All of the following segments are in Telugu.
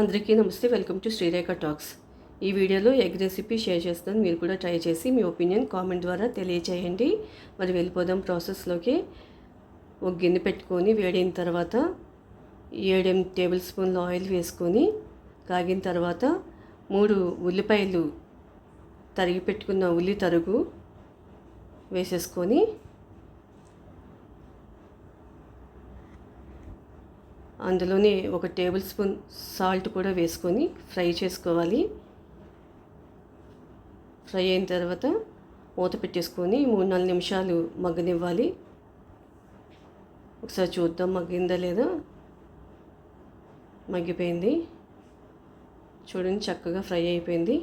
అందరికీ నమస్తే. Welcome to Srirekha talks. ఈ వీడియోలో ఎగ్ రెసిపీ షేర్ చేస్తాను. మీరు కూడా ట్రై చేసి మీ ఒపీనియన్ కామెంట్ ద్వారా తెలియచేయండి. మరి వెళ్ళిపోదాం ప్రాసెస్లోకి. ఒక గిన్నె పెట్టుకొని వేడైన తర్వాత 7-8 టేబుల్ స్పూన్ల ఆయిల్ వేసుకొని కాగిన తర్వాత 3 ఉల్లిపాయలు తరిగి పెట్టుకున్న ఉల్లి తరుగు వేసేసుకొని అందులోనే 1 టేబుల్ స్పూన్ సాల్ట్ కూడా వేసుకొని ఫ్రై చేసుకోవాలి. ఫ్రై అయిన తర్వాత మూత పెట్టేసుకొని 3-4 నిమిషాలు మగ్గనివ్వాలి. ఒకసారి చూద్దాం మగ్గిందా లేదా. మగ్గిపోయింది చూడండి, చక్కగా ఫ్రై అయిపోయింది.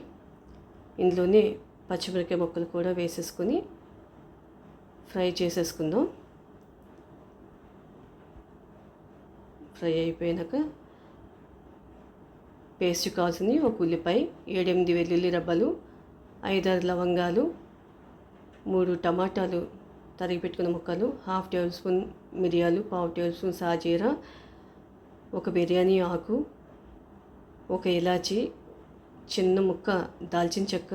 ఇందులోనే పచ్చిమిరపకాయ ముక్కలు కూడా వేసేసుకొని ఫ్రై చేసేసుకుందాం. ఫ్రై అయిపోయాక పేస్ట్ కావాల్సింది 1 ఉల్లిపాయ, 7-8 వెల్లుల్లి రబ్బలు, 5-6 లవంగాలు, 3 టమాటాలు తరిగి పెట్టుకున్న ముక్కలు, 1/2 టేబుల్ స్పూన్ మిరియాలు, 1/4 టేబుల్ స్పూన్ సాజీరా, 1 బిర్యానీ ఆకు, 1 ఇలాచి, చిన్న ముక్క దాల్చిన చెక్క,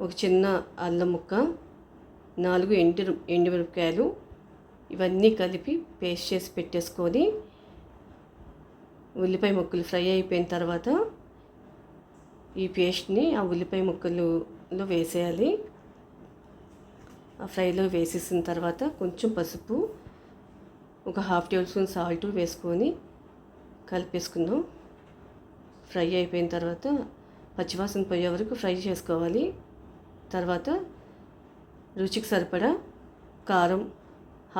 1 చిన్న అల్లం ముక్క, 4 ఎండుమిరపకాయలు, ఇవన్నీ కలిపి పేస్ట్ చేసి పెట్టేసుకొని ఉల్లిపాయ ముక్కలు ఫ్రై అయిపోయిన తర్వాత ఈ పేస్ట్ని ఆ ఉల్లిపాయ ముక్కలలో వేసేయాలి. ఆ ఫ్రైలో వేసేసిన తర్వాత కొంచెం పసుపు, 1/2 టేబుల్ స్పూన్ సాల్ట్ వేసుకొని కలిపేసుకుందాం. ఫ్రై అయిపోయిన తర్వాత పచ్చివాసన పోయే వరకు ఫ్రై చేసుకోవాలి. తర్వాత రుచికి సరిపడా కారం,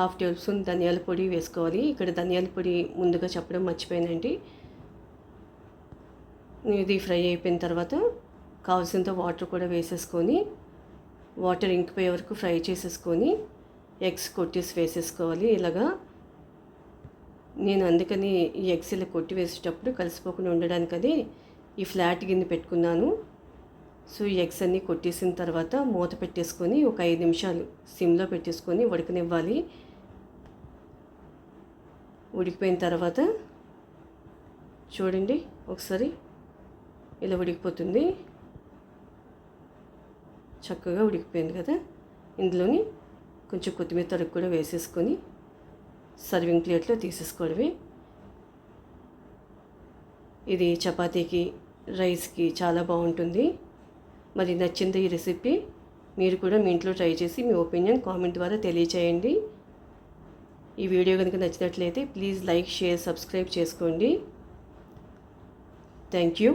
1/2 టేబుల్ స్పూన్ ధనియాల పొడి వేసుకోవాలి. ఇక్కడ ధనియాల పొడి ముందుగా చెప్పడం మర్చిపోయానండి. ఇది ఫ్రై అయిపోయిన తర్వాత కావాల్సినంత వాటర్ కూడా వేసేసుకొని వాటర్ ఇంకిపోయే వరకు ఫ్రై చేసేసుకొని ఎగ్స్ కొట్టేసి వేసేసుకోవాలి. ఇలాగా నేను అందుకని ఈ ఎగ్స్ ఇలా కొట్టి వేసేటప్పుడు కలిసిపోకుండా ఉండడానికని ఈ ఫ్లాట్ గిన్నె పెట్టుకున్నాను. సో ఈ ఎగ్స్ అన్నీ కొట్టేసిన తర్వాత మూత పెట్టేసుకొని 1 5 నిమిషాలు సిమ్లో పెట్టేసుకొని ఉడకనివ్వాలి. ఉడికిపోయిన తర్వాత చూడండి ఒకసారి ఇలా ఉడికిపోతుంది. చక్కగా ఉడికిపోయింది కదా. ఇందులోని కొంచెం కొత్తిమీర తరుగు కూడా వేసేసుకొని సర్వింగ్ ప్లేట్లో తీసేసుకోవడమే. ఇది చపాతీకి, రైస్కి చాలా బాగుంటుంది. మరి నచ్చింది ఈ రెసిపీ. మీరు కూడా మీ ఇంట్లో ట్రై చేసి మీ ఒపీనియన్ కామెంట్ ద్వారా తెలియచేయండి. ఈ వీడియో కనుక నచ్చినట్లయితే ప్లీజ్ లైక్, షేర్, సబ్స్క్రైబ్ చేసుకోండి. Thank you.